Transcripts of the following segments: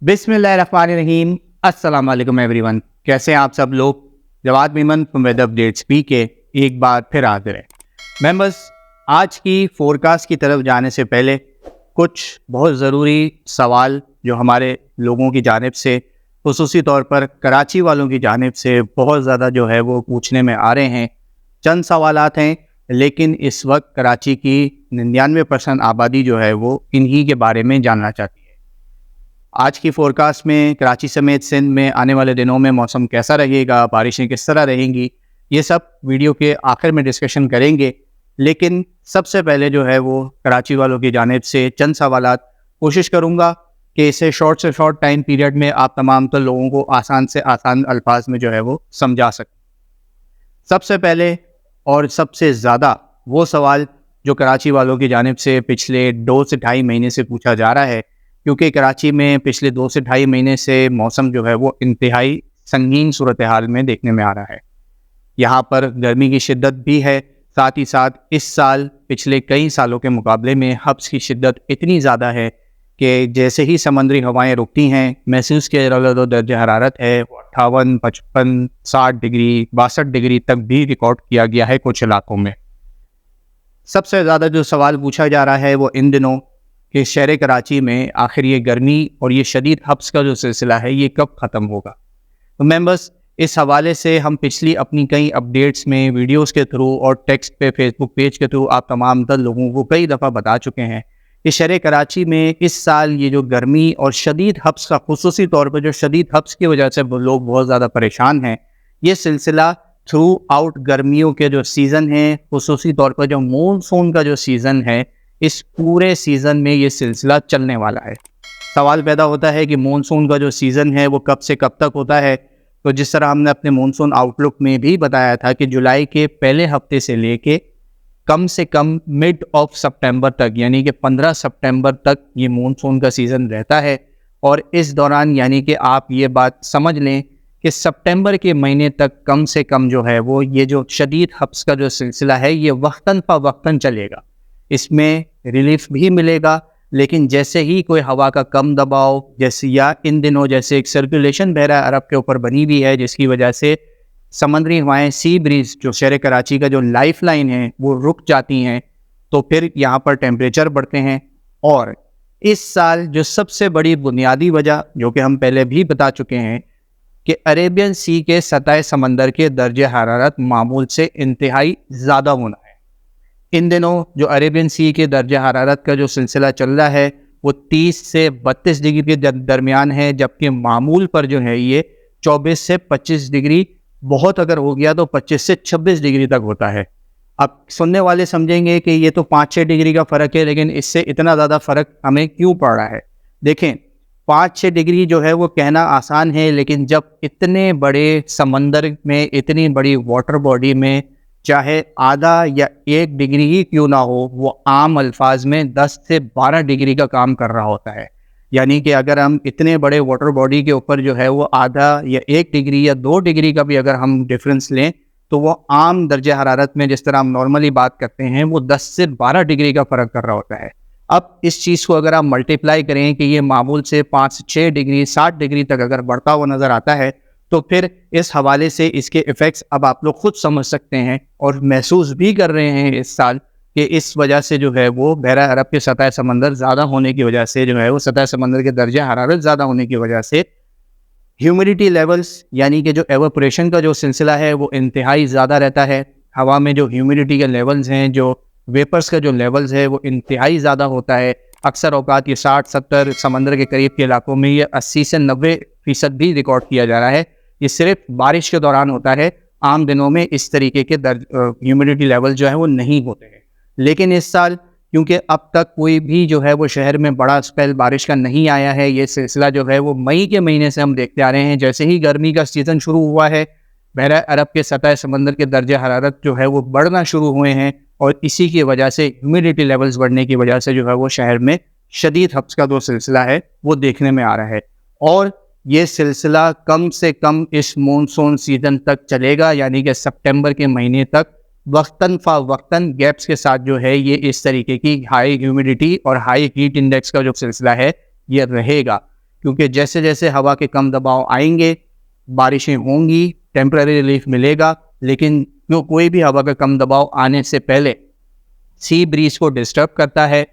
बिस्मिल्लाहिर्रहमानिर्रहीम। अस्सलाम वालेकुम एवरीवन। कैसे हैं आप सब लोग? जवाद मीमन फ्रॉम वेदर अपडेट्स पीके एक बार फिर हाजिर है। मेंबर्स, आज की फोरकास्ट की तरफ जाने से पहले कुछ बहुत ज़रूरी सवाल जो हमारे लोगों की जानिब से, खुसूसी तौर पर कराची वालों की जानिब से बहुत ज़्यादा जो है वो पूछने में आ रहे हैं। चंद सवालात हैं, लेकिन इस वक्त कराची की 99% आबादी जो है वो इन्हीं के बारे में जानना चाहती है। आज की फोरकास्ट में कराची समेत सिंध में आने वाले दिनों में मौसम कैसा रहेगा, बारिशें किस तरह रहेंगी, ये सब वीडियो के आखिर में डिस्कशन करेंगे। लेकिन सबसे पहले जो है वो कराची वालों की जानिब से चंद सवालात कोशिश करूँगा कि इसे शॉर्ट से शॉर्ट टाइम पीरियड में आप तमाम तो लोगों को आसान से आसान अल्फाज में जो है वो समझा सकें। सबसे पहले और सबसे ज़्यादा वो सवाल जो कराची वालों की जानिब से पिछले 2 से ढाई महीने से पूछा जा रहा है, क्योंकि कराची में पिछले 2 से ढाई महीने से मौसम जो है वो इंतहाई संगीन सूरत हाल में देखने में आ रहा है। यहाँ पर गर्मी की शिद्दत भी है, साथ ही साथ इस साल पिछले कई सालों के मुकाबले में हब्स की शिद्दत इतनी ज़्यादा है कि जैसे ही समंदरी हवाएं रुकती हैं, महसूस किया जा रहा जो दर्जा हरारत है वो 58, 55, 60 डिग्री, 62 डिग्री तक भी रिकॉर्ड किया गया है कुछ इलाकों में। सबसे ज़्यादा जो सवाल पूछा जा रहा है वो इन दिनों कि शहर कराची में आखिर ये गर्मी और ये शदीद हब्स का जो सिलसिला है ये कब ख़त्म होगा। तो मेंबर्स, इस हवाले से हम पिछली अपनी कई अपडेट्स में, वीडियोस के थ्रू और टेक्स्ट पे, फेसबुक पेज के थ्रू आप तमाम तर लोगों को कई दफ़ा बता चुके हैं कि शहर कराची में इस साल ये जो गर्मी और शदीद हब्स का, खुसूसी तौर पर जो शदीद हब्स की वजह से लोग बहुत ज़्यादा परेशान हैं, ये सिलसिला थ्रू आउट गर्मियों के जो सीज़न हैं, खुसूसी तौर पर जो मानसून का जो सीज़न है, इस पूरे सीज़न में ये सिलसिला चलने वाला है। सवाल पैदा होता है कि मानसून का जो सीज़न है वो कब से कब तक होता है। तो जिस तरह हमने अपने मानसून आउटलुक में भी बताया था कि जुलाई के पहले हफ्ते से लेके कम से कम मिड ऑफ सितंबर तक, यानी कि 15 सितंबर तक ये मानसून का सीज़न रहता है। और इस दौरान यानी कि आप ये बात समझ लें कि सितंबर के महीने तक कम से कम जो है वो ये जो शदीद हब्स का जो सिलसिला है ये वक्तन फ़वक्तन चलेगा। इसमें रिलीफ भी मिलेगा, लेकिन जैसे ही कोई हवा का कम दबाव, जैसे या इन दिनों जैसे एक सर्कुलेशन बहरा अरब के ऊपर बनी हुई है, जिसकी वजह से समंदरी हवाएं, सी ब्रीज जो शहर कराची का जो लाइफ लाइन है वो रुक जाती हैं, तो फिर यहाँ पर टेम्परेचर बढ़ते हैं। और इस साल जो सबसे बड़ी बुनियादी वजह, जो कि हम पहले भी बता चुके हैं, कि अरेबियन सी के सतह समंदर के दर्जे हरारत मामूल से इंतहाई ज़्यादा होना है। इन दिनों जो अरेबियन सी के दर्जा हरारत का जो सिलसिला चल रहा है वो 30 से 32 डिग्री के दरमियान है, जबकि मामूल पर जो है ये 24 से 25 डिग्री, बहुत अगर हो गया तो 25 से 26 डिग्री तक होता है। अब सुनने वाले समझेंगे कि ये तो 5-6 डिग्री का फ़र्क है, लेकिन इससे इतना ज़्यादा फ़र्क हमें क्यों पड़ रहा है? देखें, 5-6 डिग्री जो है वो कहना आसान है, लेकिन जब इतने बड़े समंदर में, इतनी बड़ी वाटर बॉडी में चाहे आधा या 1 डिग्री ही क्यों ना हो, वो आम अल्फाज में 10 से 12 डिग्री का काम कर रहा होता है। यानी कि अगर हम इतने बड़े वाटर बॉडी के ऊपर जो है वो आधा या 1 डिग्री या 2 डिग्री का भी अगर हम डिफरेंस लें, तो वो आम दर्जे हरारत में जिस तरह हम नॉर्मली बात करते हैं वो 10 से 12 डिग्री का फ़र्क कर रहा होता है। अब इस चीज़ को अगर आप मल्टीप्लाई करें कि ये मामूल से 5 से 6 डिग्री, 60 डिग्री तक अगर बढ़ता हुआ नज़र आता है, तो फिर इस हवाले से इसके इफ़ेक्ट्स अब आप लोग खुद समझ सकते हैं और महसूस भी कर रहे हैं इस साल, कि इस वजह से जो है वो बहरा अरब के सतह समंदर ज़्यादा होने की वजह से जो है वो सतह समंदर के दर्जे हरारत ज़्यादा होने की वजह से ह्यूमिडिटी लेवल्स, यानी कि जो एवापोरेशन का जो सिलसिला है वो इंतहाई ज़्यादा रहता है। हवा में जो ह्यूमिडिटी के लेवल्स हैं, जो वेपर्स का जो लेवल्स है वो इंतहाई ज़्यादा होता है। अक्सर औकात ये 60-70, समंदर के करीब के इलाकों में ये 80 से 90% भी रिकॉर्ड किया जा रहा है। ये सिर्फ बारिश के दौरान होता है, आम दिनों में इस तरीके के ह्यूमिडिटी लेवल जो है वो नहीं होते हैं। लेकिन इस साल क्योंकि अब तक कोई भी जो है वो शहर में बड़ा स्पेल बारिश का नहीं आया है, ये सिलसिला जो है वो मई के महीने से हम देखते आ रहे हैं। जैसे ही गर्मी का सीज़न शुरू हुआ है, बहरा अरब के सतह समंदर के दर्जे हरारत जो है वो बढ़ना शुरू हुए हैं, और इसी की वजह से ह्यूमिडिटी लेवल्स बढ़ने की वजह से जो है वो शहर में शदीद हब्स का जो सिलसिला है वो देखने में आ रहा है। और ये सिलसिला कम से कम इस मानसून सीज़न तक चलेगा, यानी कि सितंबर के महीने तक वक्तन फ़वक्तन गैप्स के साथ जो है ये इस तरीके की हाई ह्यूमिडिटी और हाई हीट इंडेक्स का जो सिलसिला है ये रहेगा। क्योंकि जैसे जैसे हवा के कम दबाव आएंगे बारिशें होंगी, टेम्पररी रिलीफ मिलेगा, लेकिन जो कोई भी हवा का कम दबाव आने से पहले सी ब्रीज को डिस्टर्ब करता है,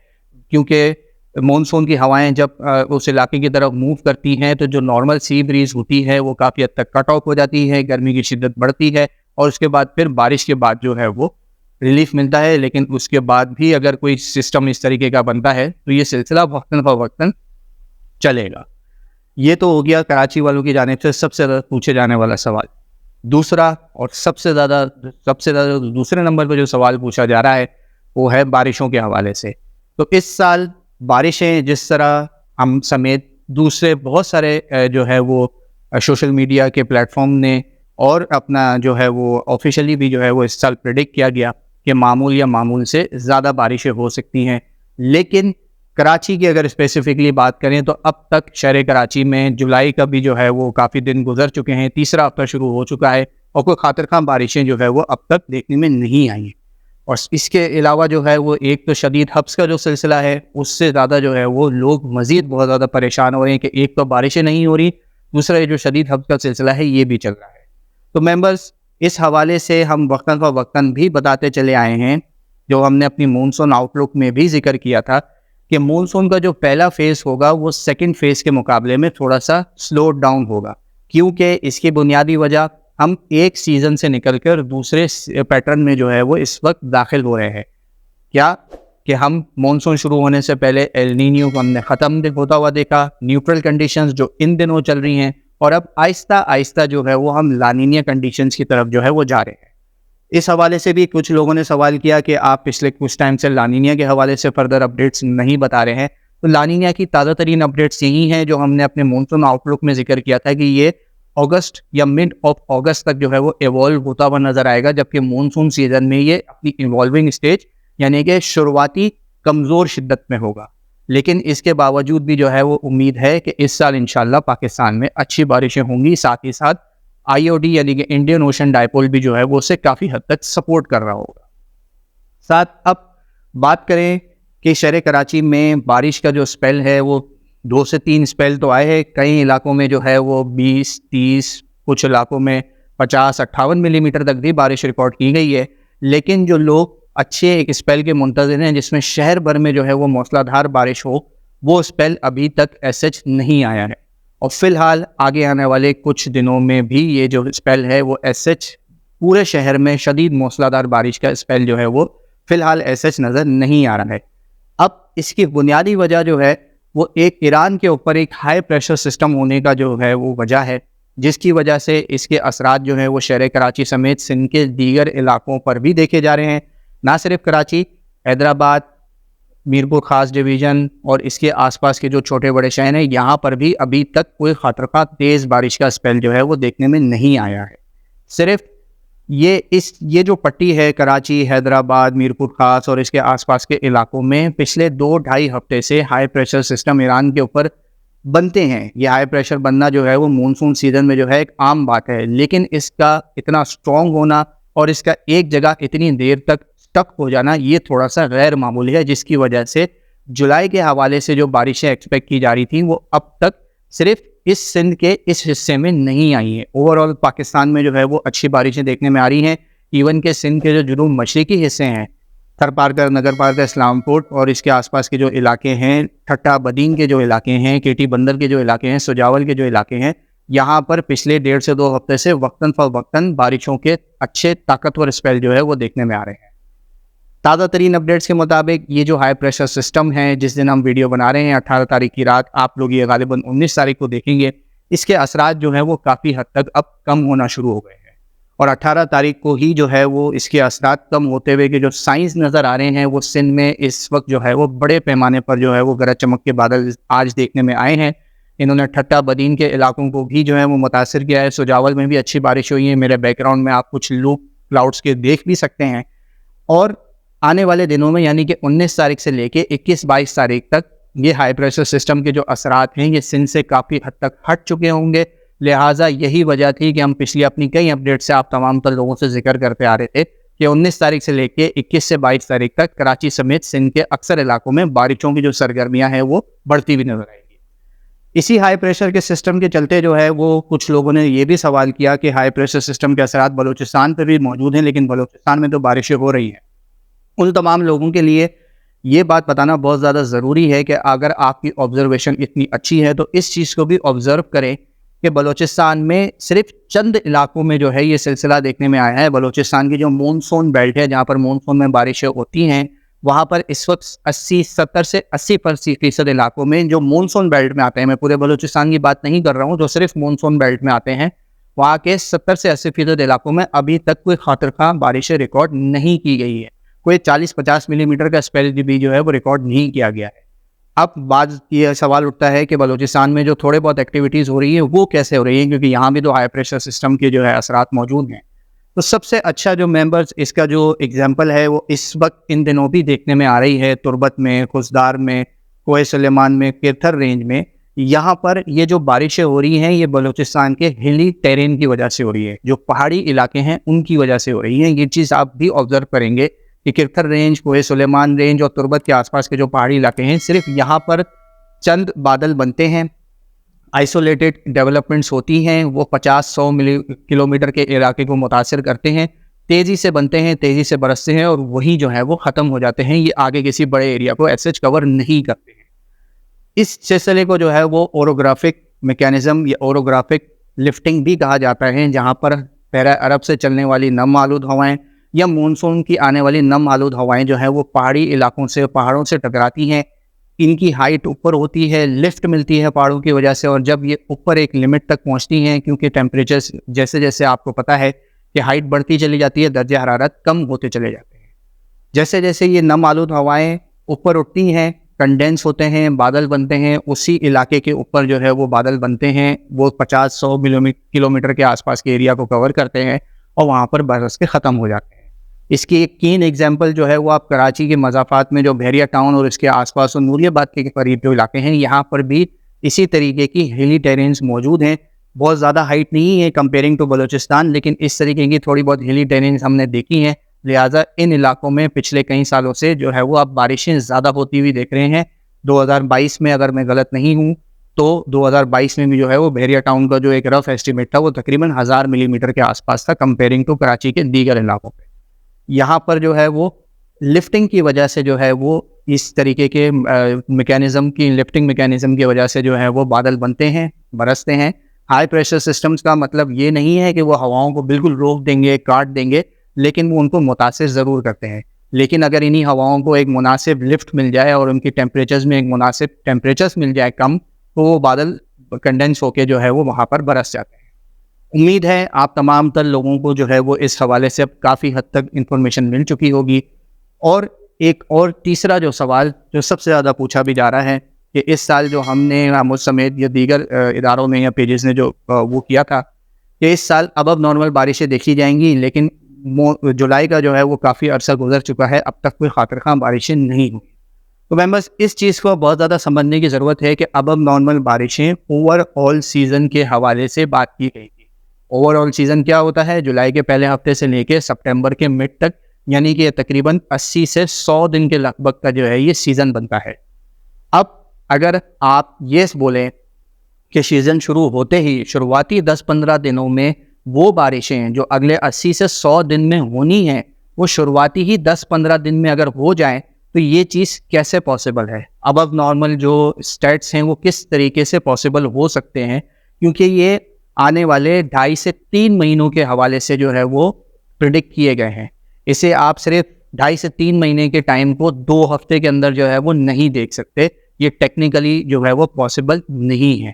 क्योंकि मॉनसून की हवाएं जब उस इलाके की तरफ मूव करती हैं तो जो नॉर्मल सी ब्रीज होती है वो काफ़ी हद तक कट ऑफ हो जाती है, गर्मी की शिद्दत बढ़ती है और उसके बाद फिर बारिश के बाद जो है वो रिलीफ मिलता है। लेकिन उसके बाद भी अगर कोई सिस्टम इस तरीके का बनता है तो ये सिलसिला वक्तन फ़वक्तन चलेगा। ये तो हो गया कराची वालों की जानिब से सबसे ज़्यादा पूछे जाने वाला सवाल। दूसरा और सबसे ज़्यादा दूसरे नंबर पर जो सवाल पूछा जा रहा है वो है बारिशों के हवाले से। तो इस साल बारिशें जिस तरह हम समेत दूसरे बहुत सारे जो है वो सोशल मीडिया के प्लेटफॉर्म ने और अपना जो है वो ऑफिशियली भी जो है वो इस साल प्रेडिक्ट किया गया कि मामूल या मामूल से ज़्यादा बारिशें हो सकती हैं। लेकिन कराची की अगर स्पेसिफिकली बात करें तो अब तक शहर कराची में जुलाई का भी जो है वो काफ़ी दिन गुजर चुके हैं, तीसरा हफ्ता शुरू हो चुका है और कोई खातिर खां बारिशें जो है वो अब तक देखने में नहीं आई हैं। और इसके अलावा जो है वो एक तो शदीद हब्स का जो सिलसिला है उससे ज़्यादा जो है वो लोग मज़ीद बहुत ज़्यादा परेशान हो रहे हैं कि एक तो बारिशें नहीं हो रही, दूसरा ये जो शदीद हब्स का सिलसिला है ये भी चल रहा है। तो मेंबर्स, इस हवाले से हम वक्तन फ़वक्तन भी बताते चले आए हैं, जो हमने अपनी मॉनसून आउटलुक में भी जिक्र किया था कि मॉनसून का जो पहला फेज़ होगा वो सेकंड फेज़ के मुकाबले में थोड़ा सा स्लो डाउन होगा, क्योंकि इसकी बुनियादी वजह हम एक सीज़न से निकलकर दूसरे पैटर्न में जो है वो इस वक्त दाखिल हो रहे हैं। क्या कि हम मॉनसून शुरू होने से पहले एल नीनियो को हमने ख़त्म होता हुआ देखा, न्यूट्रल कंडीशंस जो इन दिनों चल रही हैं, और अब आहिस्ता आहिस्ता जो है वो हम लानीनिया कंडीशंस की तरफ जो है वो जा रहे हैं। इस हवाले से भी कुछ लोगों ने सवाल किया कि आप पिछले कुछ टाइम से लानीनिया के हवाले से फर्दर अपडेट्स नहीं बता रहे हैं। तो लानीनिया की ताज़ा तरीन अपडेट्स यही हैं जो हमने अपने मॉनसून आउटलुक में जिक्र किया था कि ये अगस्त या मिड ऑफ अगस्त तक जो है वो इवॉल्व होता हुआ नजर आएगा, जबकि मॉनसून सीजन में ये अपनी इवॉल्विंग स्टेज यानी कि शुरुआती कमज़ोर शिद्दत में होगा। लेकिन इसके बावजूद भी जो है वो उम्मीद है कि इस साल इंशाल्लाह पाकिस्तान में अच्छी बारिशें होंगी, साथ ही साथ IOD यानी कि इंडियन ओशन डायपोल भी जो है वो उसे काफ़ी हद तक सपोर्ट कर रहा होगा। साथ अब बात करें कि शहर कराची में बारिश का जो स्पेल है वो 2 से 3 स्पेल तो आए हैं। कई इलाकों में जो है वो 20-30, कुछ इलाकों में 50-58 मिलीमीटर तक भी बारिश रिकॉर्ड की गई है। लेकिन जो लोग अच्छे एक स्पेल के मुंतज़िर हैं जिसमें शहर भर में जो है वो मौसलाधार बारिश हो, वो स्पेल अभी तक एसएच नहीं आया है। और फ़िलहाल आगे आने वाले कुछ दिनों में भी ये जो स्पेल है वो एसएच पूरे शहर में शदीद मौसलाधार बारिश का स्पेल जो है वो फ़िलहाल एसएच नज़र नहीं आ रहा है। अब इसकी बुनियादी वजह जो है वो एक ईरान के ऊपर एक हाई प्रेशर सिस्टम होने का जो है वो वजह है, जिसकी वजह से इसके असरात जो है वो शहर कराची समेत सिंध के दीगर इलाकों पर भी देखे जा रहे हैं। ना सिर्फ कराची, हैदराबाद, मीरपुर ख़ास डिवीज़न और इसके आसपास के जो छोटे बड़े शहर हैं, यहाँ पर भी अभी तक कोई खतरनाक तेज़ बारिश का स्पेल जो है वो देखने में नहीं आया है। सिर्फ ये जो पट्टी है कराची, हैदराबाद, मीरपुर ख़ास और इसके आसपास के इलाकों में पिछले 2-2.5 हफ्ते से हाई प्रेशर सिस्टम ईरान के ऊपर बनते हैं। ये हाई प्रेशर बनना जो है वो मानसून सीज़न में जो है एक आम बात है, लेकिन इसका इतना स्ट्रॉन्ग होना और इसका एक जगह इतनी देर तक स्टक हो जाना ये थोड़ा सा गैर मामूली है, जिसकी वजह से जुलाई के हवाले से जो बारिशें एक्सपेक्ट की जा रही थी वो अब तक सिर्फ इस सिंध के इस हिस्से में नहीं आई है। ओवरऑल पाकिस्तान में जो है वो अच्छी बारिशें देखने में आ रही हैं। इवन के सिंध के जो जुनूब मशरिकी हिस्से हैं, थरपारकर, नगर पारकर, इस्लामपुर और इसके आसपास के जो इलाके हैं, ठट्टा बदीन के जो इलाके हैं, केटी बंदर के जो इलाके हैं, सुजावल के जो इलाके हैं, यहाँ पर पिछले 1.5 से 2 हफ्ते से वक्तन फ़वक्तन बारिशों के अच्छे ताकतवर स्पेल जो है वो देखने में आ रहे हैं। ताज़ा तरीन अपडेट्स के मुताबिक ये जो हाई प्रेशर सिस्टम है, जिस दिन हम वीडियो बना रहे हैं 18 तारीख की रात, आप लोग ये गालिबन 19 तारीख को देखेंगे, इसके असरात जो है वो काफ़ी हद तक अब कम होना शुरू हो गए हैं। और 18 तारीख को ही जो है वो इसके असरात कम होते हुए के जो साइंस नज़र आ रहे हैं वो सिंध में इस वक्त जो है वो बड़े पैमाने पर जो है वो गरज चमक के बादल आज देखने में आए हैं। इन्होंने ठट्टा बदीन के इलाकों को भी जो है वो मुतासर किया है। सुजावल में भी अच्छी बारिश हुई है। मेरे बैकग्राउंड में आप कुछ लूप क्लाउड्स के देख भी सकते हैं। और आने वाले दिनों में यानी कि 19 तारीख से लेके 21-22 तारीख तक ये हाई प्रेशर सिस्टम के जो असरात हैं ये सिंध से काफ़ी हद तक हट चुके होंगे। लिहाजा यही वजह थी कि हम पिछली अपनी कई अपडेट से आप तमाम तर लोगों से जिक्र करते आ रहे थे कि 19 तारीख से लेके 21 से 22 तारीख तक कराची समेत सिंध के अक्सर इलाकों में बारिशों की जो सरगर्मियां हैं वो बढ़ती हुई नजर आएगी। इसी हाई प्रेशर के सिस्टम के चलते जो है वो कुछ लोगों ने ये भी सवाल किया कि हाई प्रेशर सिस्टम के असरात बलूचिस्तान पे भी मौजूद हैं, लेकिन बलूचिस्तान में तो बारिशें हो रही हैं। उन तमाम लोगों के लिए ये बात बताना बहुत ज़्यादा ज़रूरी है कि अगर आपकी ऑब्जर्वेशन इतनी अच्छी है तो इस चीज़ को भी ऑब्ज़र्व करें कि बलूचिस्तान में सिर्फ चंद इलाकों में जो है ये सिलसिला देखने में आया है। बलूचिस्तान की जो मानसून बेल्ट है, जहाँ पर मानसून में बारिशें होती हैं, वहाँ पर इस वक्त 70 से 80% इलाकों में जो मानसून बेल्ट में आते हैं, मैं पूरे बलूचिस्तान की बात नहीं कर रहा हूँ, जो सिर्फ मानसून बेल्ट में आते हैं, वहाँ के 70 से 80% इलाकों में अभी तक कोई खातिर-ख़्वाह बारिशें रिकॉर्ड नहीं की गई है। कोई 40-50 मिलीमीटर का स्पेल भी जो है वो रिकॉर्ड नहीं किया गया है। अब बात ये सवाल उठता है कि बलूचिस्तान में जो थोड़े बहुत एक्टिविटीज़ हो रही है वो कैसे हो रही है, क्योंकि यहाँ भी तो हाई प्रेशर सिस्टम के जो है असरात मौजूद हैं। तो सबसे अच्छा जो मेंबर्स इसका जो एग्जांपल है वो इस वक्त इन दिनों भी देखने में आ रही है, तुर्बत में, खुशदार में, कोहे सुलेमान में, किरथर रेंज में। यहाँ पर ये जो बारिशें हो रही हैं ये बलूचिस्तान के हिली टेरेन की वजह से हो रही है, जो पहाड़ी इलाके हैं उनकी वजह से हो रही है। ये चीज़ आप भी ऑब्जर्व करेंगे कि किरथर रेंज, कोहे सुलेमान रेंज और तुर्बत के आसपास के जो पहाड़ी इलाके हैं, सिर्फ यहाँ पर चंद बादल बनते हैं, आइसोलेटेड डेवलपमेंट्स होती हैं, वो 50-100 किलोमीटर के इलाके को मुतासिर करते हैं, तेज़ी से बनते हैं, तेज़ी से बरसते हैं और वही जो है वो ख़त्म हो जाते हैं। ये आगे किसी बड़े एरिया को ऐसे कवर नहीं करते हैं। इस सिलसिले को जो है वो ओरोग्राफिक मैकेनिज़्म या ओरोग्राफिक लिफ्टिंग भी कहा जाता है, जहाँ पर पैरा अरब से चलने वाली नम आलूद हवाएँ या मानसून की आने वाली नम आलूद हवाएं जो है वो पहाड़ी इलाकों से, पहाड़ों से टकराती हैं। इनकी हाइट ऊपर होती है, लिफ्ट मिलती है पहाड़ों की वजह से, और जब ये ऊपर एक लिमिट तक पहुंचती हैं, क्योंकि टेम्परेचर जैसे जैसे आपको पता है कि हाइट बढ़ती चली जाती है, दर्जे हरारत कम होते चले जाते हैं। जैसे जैसे ये नम आलूद हवाएं ऊपर उठती हैं, कंडेंस होते हैं, बादल बनते हैं, उसी इलाके के ऊपर जो है वो बादल बनते हैं, वो 50-100 किलोमीटर के आसपास के एरिया को कवर करते हैं और वहाँ पर बरस के ख़त्म हो जाते हैं। इसकी एक कीन एग्जाम्पल जो है वो आप कराची के मज़ाफ़ात में जो बहरिया टाउन और इसके आसपास और नूरियाबाद के करीब जो इलाके हैं, यहाँ पर भी इसी तरीके की हिली टेरेन्स मौजूद हैं। बहुत ज़्यादा हाइट नहीं है कंपेयरिंग टू बलूचिस्तान, लेकिन इस तरीके की थोड़ी बहुत हिली टेरेन्स हमने देखी हैं। लिहाजा इन इलाकों में पिछले कई सालों से जो है वो अब बारिशें ज़्यादा होती हुई देख रहे हैं। 2022 में अगर मैं गलत नहीं हूँ तो 2022 में भी जो है वो बहरिया टाउन का जो एक रफ एस्टिमेट था वो तकरीबन 1000 मिलीमीटर के आसपास था कंपेयरिंग टू कराची के दीगर इलाकों पर। यहाँ पर जो है वो लिफ्टिंग की वजह से जो है वो इस तरीके के मैकेनिज़्म की, लिफ्टिंग मैकेनिज़्म की वजह से जो है वो बादल बनते हैं, बरसते हैं। हाई प्रेशर सिस्टम्स का मतलब ये नहीं है कि वो हवाओं को बिल्कुल रोक देंगे, काट देंगे, लेकिन वो उनको मुतासिर ज़रूर करते हैं। लेकिन अगर इन्हीं हवाओं को एक मुनासिब लिफ्ट मिल जाए और उनकी टेम्परेचर्स में एक मुनासिब टेम्परेचर्स मिल जाए कम, तो वो बादल कंडेंस होके जो है वो वहाँ पर बरस जाते हैं। उम्मीद है आप तमाम तर लोगों को जो है वो इस हवाले से अब काफ़ी हद तक इन्फॉर्मेशन मिल चुकी होगी। और एक और तीसरा जो सवाल जो सबसे ज़्यादा पूछा भी जा रहा है कि इस साल जो हमने मुझ समेत या दीगर इदारों में या पेजेस ने जो वो किया था कि इस साल अब नॉर्मल बारिशें देखी जाएंगी, लेकिन जुलाई का जो है वो काफ़ी अरसा गुजर चुका है, अब तक कोई खातिर-ख़्वाह बारिशें नहीं हुई। तो मेंबर्स, इस चीज़ को बहुत ज़्यादा समझने की ज़रूरत है कि अब नॉर्मल बारिशें ओवरऑल सीज़न के हवाले से बात की गई थी। ओवरऑल सीज़न क्या होता है? जुलाई के पहले हफ्ते से लेके सितंबर के मिड तक, यानी कि तकरीबन 80 से 100 दिन के लगभग का जो है ये सीज़न बनता है। अब अगर आप ये बोलें कि सीज़न शुरू होते ही शुरुआती 10-15 दिनों में वो बारिशें जो अगले 80 से 100 दिन में होनी हैं, वो शुरुआती ही 10-15 दिन में अगर हो जाएं, तो ये चीज़ कैसे पॉसिबल है? अब नॉर्मल जो स्टेट्स हैं वो किस तरीके से पॉसिबल हो सकते हैं? क्योंकि ये आने वाले 2.5 से 3 महीनों के हवाले से जो है वो प्रिडिक्ट किए गए हैं। इसे आप सिर्फ 2.5 से 3 महीने के टाइम को 2 हफ्ते के अंदर जो है वो नहीं देख सकते। ये टेक्निकली जो है वो पॉसिबल नहीं है।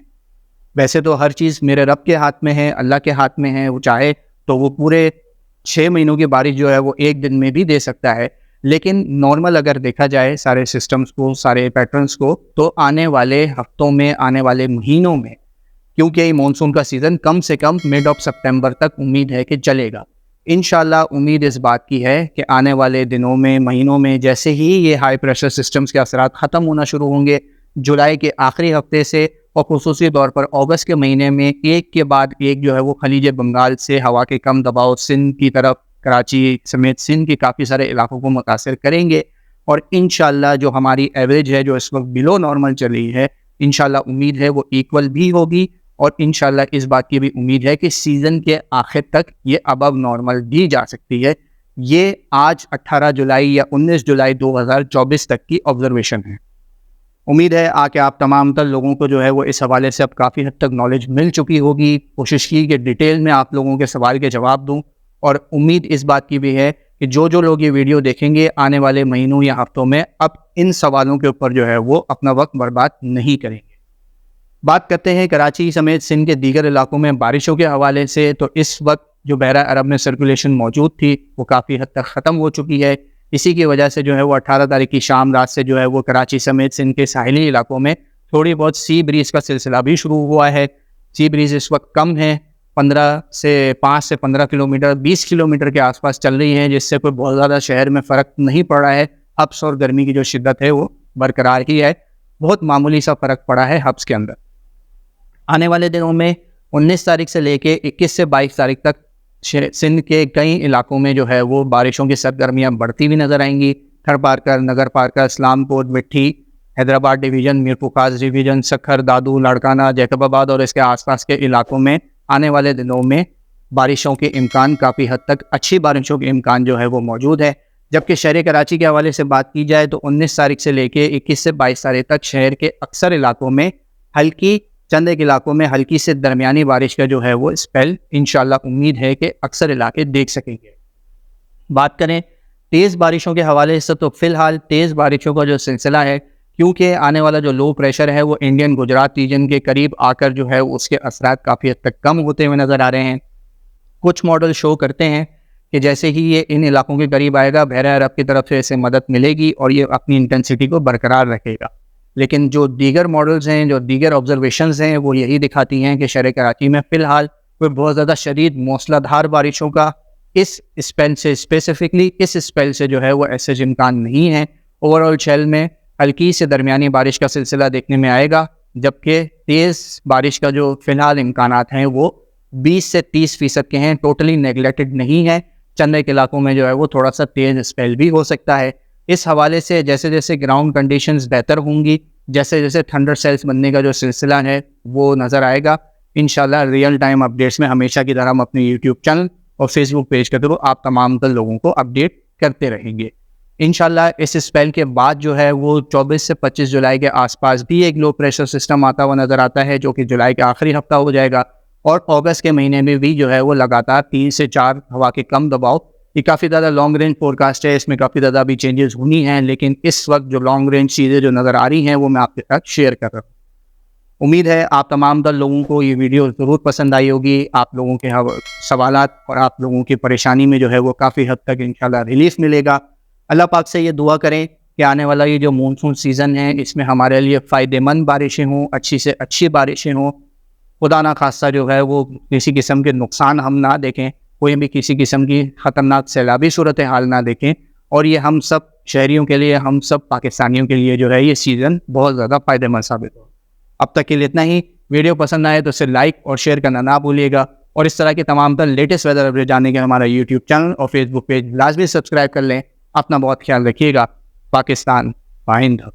वैसे तो हर चीज़ मेरे रब के हाथ में है, अल्लाह के हाथ में है। वो चाहे तो वो पूरे 6 महीनों की बारिश जो है वो एक दिन में भी दे सकता है। लेकिन नॉर्मल अगर देखा जाए सारे सिस्टम्स को, सारे पैटर्न्स को, तो आने वाले हफ्तों में, आने वाले महीनों में, क्योंकि ये मानसून का सीज़न कम से कम मिड ऑफ सितंबर तक उम्मीद है कि चलेगा। इंशाल्लाह उम्मीद इस बात की है कि आने वाले दिनों में, महीनों में, जैसे ही ये हाई प्रेशर सिस्टम्स के असरात ख़त्म होना शुरू होंगे, जुलाई के आखिरी हफ्ते से और खुसूसी तौर पर अगस्त के महीने में एक के बाद एक जो है वो खलीज बंगाल से हवा के कम दबाव सिंध की तरफ, कराची समेत सिंध के काफ़ी सारे इलाकों को मुतासिर करेंगे। और इंशाल्लाह जो हमारी एवरेज है जो इस वक्त बिलो नॉर्मल चल रही है, इंशाल्लाह उम्मीद है वो इक्वल भी होगी, और इंशाल्लाह इस बात की भी उम्मीद है कि सीज़न के आखिर तक ये अबव नॉर्मल भी जा सकती है। ये आज 18 जुलाई या 19 जुलाई 2024 तक की ऑब्जर्वेशन है। उम्मीद है आके आप तमाम तर लोगों को जो है वो इस हवाले से अब काफ़ी हद तक नॉलेज मिल चुकी होगी। कोशिश की कि डिटेल में आप लोगों के सवाल के जवाब दूं, और उम्मीद इस बात की भी है कि जो लोग ये वीडियो देखेंगे आने वाले महीनों या हफ्तों में अब इन सवालों के ऊपर जो है वो अपना वक्त बर्बाद नहीं करेंगे। बात करते हैं कराची समेत सिंध के दीगर इलाकों में बारिशों के हवाले से। तो इस वक्त जो बहरा अरब में सर्कुलेशन मौजूद थी वो काफ़ी हद तक ख़त्म हो चुकी है। इसी की वजह से जो है वो 18 तारीख की शाम रात से जो है वो कराची समेत सिंध के साहिली इलाकों में थोड़ी बहुत सी ब्रीज़ का सिलसिला भी शुरू हुआ है। सी ब्रीज़ इस वक्त कम है, 5 से 15 किलोमीटर 20 किलोमीटर के आसपास चल रही है, जिससे कोई बहुत ज़्यादा शहर में फ़र्क नहीं पड़ रहा है। हब्स और गर्मी की जो शिद्दत है वो बरकरार ही है, बहुत मामूली सा फ़र्क पड़ा है हब्स के अंदर। आने वाले दिनों में 19 तारीख से लेके 21 से 22 तारीख तक सिंध के कई इलाकों में जो है वो बारिशों की सरगर्मियाँ बढ़ती हुई नज़र आएंगी। थर पारकर, नगर पारकर, इस्लामपुर, मिट्टी, हैदराबाद डिवीज़न, मीरपुखास डिवीज़न, सखर, दादू, लाड़काना, जैकबाबाद और इसके आसपास के इलाकों में आने वाले दिनों में बारिशों के इम्कान, काफ़ी हद तक अच्छी बारिशों के इम्कान जो है वो मौजूद है। जबकि शहर कराची के हवाले से बात की जाए तो 19 तारीख से लेके 21 से 22 तारीख तक शहर के अक्सर इलाकों में हल्की, चंद एक इलाकों में हल्की से दरमियानी बारिश का जो है वो स्पेल इंशाल्लाह उम्मीद है कि अक्सर इलाके देख सकेंगे। बात करें तेज़ बारिशों के हवाले से तो फ़िलहाल तेज़ बारिशों का जो सिलसिला है, क्योंकि आने वाला जो लो प्रेशर है वो इंडियन गुजरात रीजन के करीब आकर जो है उसके असरात काफ़ी हद तक कम होते हुए नज़र आ रहे हैं। कुछ मॉडल शो करते हैं कि जैसे ही ये इन इलाकों के करीब आएगा बहरा अरब की तरफ से इसे मदद मिलेगी और ये अपनी इंटेंसिटी को बरकरार रखेगा। लेकिन जो दीगर मॉडल्स हैं, जो दीगर ऑब्जर्वेशंस हैं, वो यही दिखाती हैं कि शहर कराची में फ़िलहाल कोई बहुत ज़्यादा शदीद मूसलाधार बारिशों का इस स्पेल से, स्पेसिफिकली इस स्पेल से जो है वो ऐसे इम्कान नहीं है। ओवरऑल शहर में हल्की से दरमियानी बारिश का सिलसिला देखने में आएगा, जबकि तेज़ बारिश का जो फ़िलहाल इम्कानात हैं वो 20 से 30% के हैं, टोटली नेगलेक्टेड नहीं है। चंद एक इलाकों में जो है वो थोड़ा सा तेज़ स्पेल भी हो सकता है। इस हवाले से जैसे जैसे ग्राउंड कंडीशंस बेहतर होंगी, जैसे जैसे थंडर सेल्स बनने का जो सिलसिला है वो नज़र आएगा, इंशाल्लाह रियल टाइम अपडेट्स में हमेशा की तरह हम अपने यूट्यूब चैनल और फेसबुक पेज के थ्रू आप तमाम तर लोगों को अपडेट करते रहेंगे। इंशाल्लाह इस स्पेल के बाद जो है वो 24 से 25 जुलाई के आसपास भी एक लो प्रेशर सिस्टम आता हुआ नज़र आता है, जो कि जुलाई के आखिरी हफ्ता हो जाएगा। और अगस्त के महीने में भी जो है वो लगातार 3 से 4 हवा के कम दबाव, ये काफ़ी ज़्यादा लॉन्ग रेंज फोरकास्ट है, इसमें काफ़ी ज़्यादा अभी चेंजेस होनी हैं, लेकिन इस वक्त जो लॉन्ग रेंज चीज़ें जो नज़र आ रही हैं वो मैं आपके साथ शेयर कर रहा हूँ। उम्मीद है आप तमाम दर लोगों को ये वीडियो ज़रूर पसंद आई होगी। आप लोगों के सवालात और आप लोगों की परेशानी में जो है वो काफ़ी हद तक इंशाल्लाह रिलीफ मिलेगा। अल्लाह पाक से ये दुआ करें कि आने वाला ये जो मानसून सीज़न है इसमें हमारे लिए फ़ायदेमंद बारिशें हों, अच्छी से अच्छी बारिशें हों। खुदा ना खास्ता जो है वो किसी किस्म के नुकसान हम ना देखें, कोई भी किसी किस्म की ख़तरनाक सैलाबी सूरत हाल ना देखें, और ये हम सब शहरियों के लिए, हम सब पाकिस्तानियों के लिए जो है ये सीज़न बहुत ज़्यादा फ़ायदेमंद साबित हो। अब तक के लिए इतना ही। वीडियो पसंद आए तो इसे लाइक और शेयर करना ना भूलिएगा, और इस तरह के तमाम तर लेटेस्ट वेदर अपडेट जानने के हमारा यूट्यूब चैनल और फेसबुक पेज लाजमी सब्सक्राइब कर लें। अपना बहुत ख्याल रखिएगा। पाकिस्तान पाइंदा।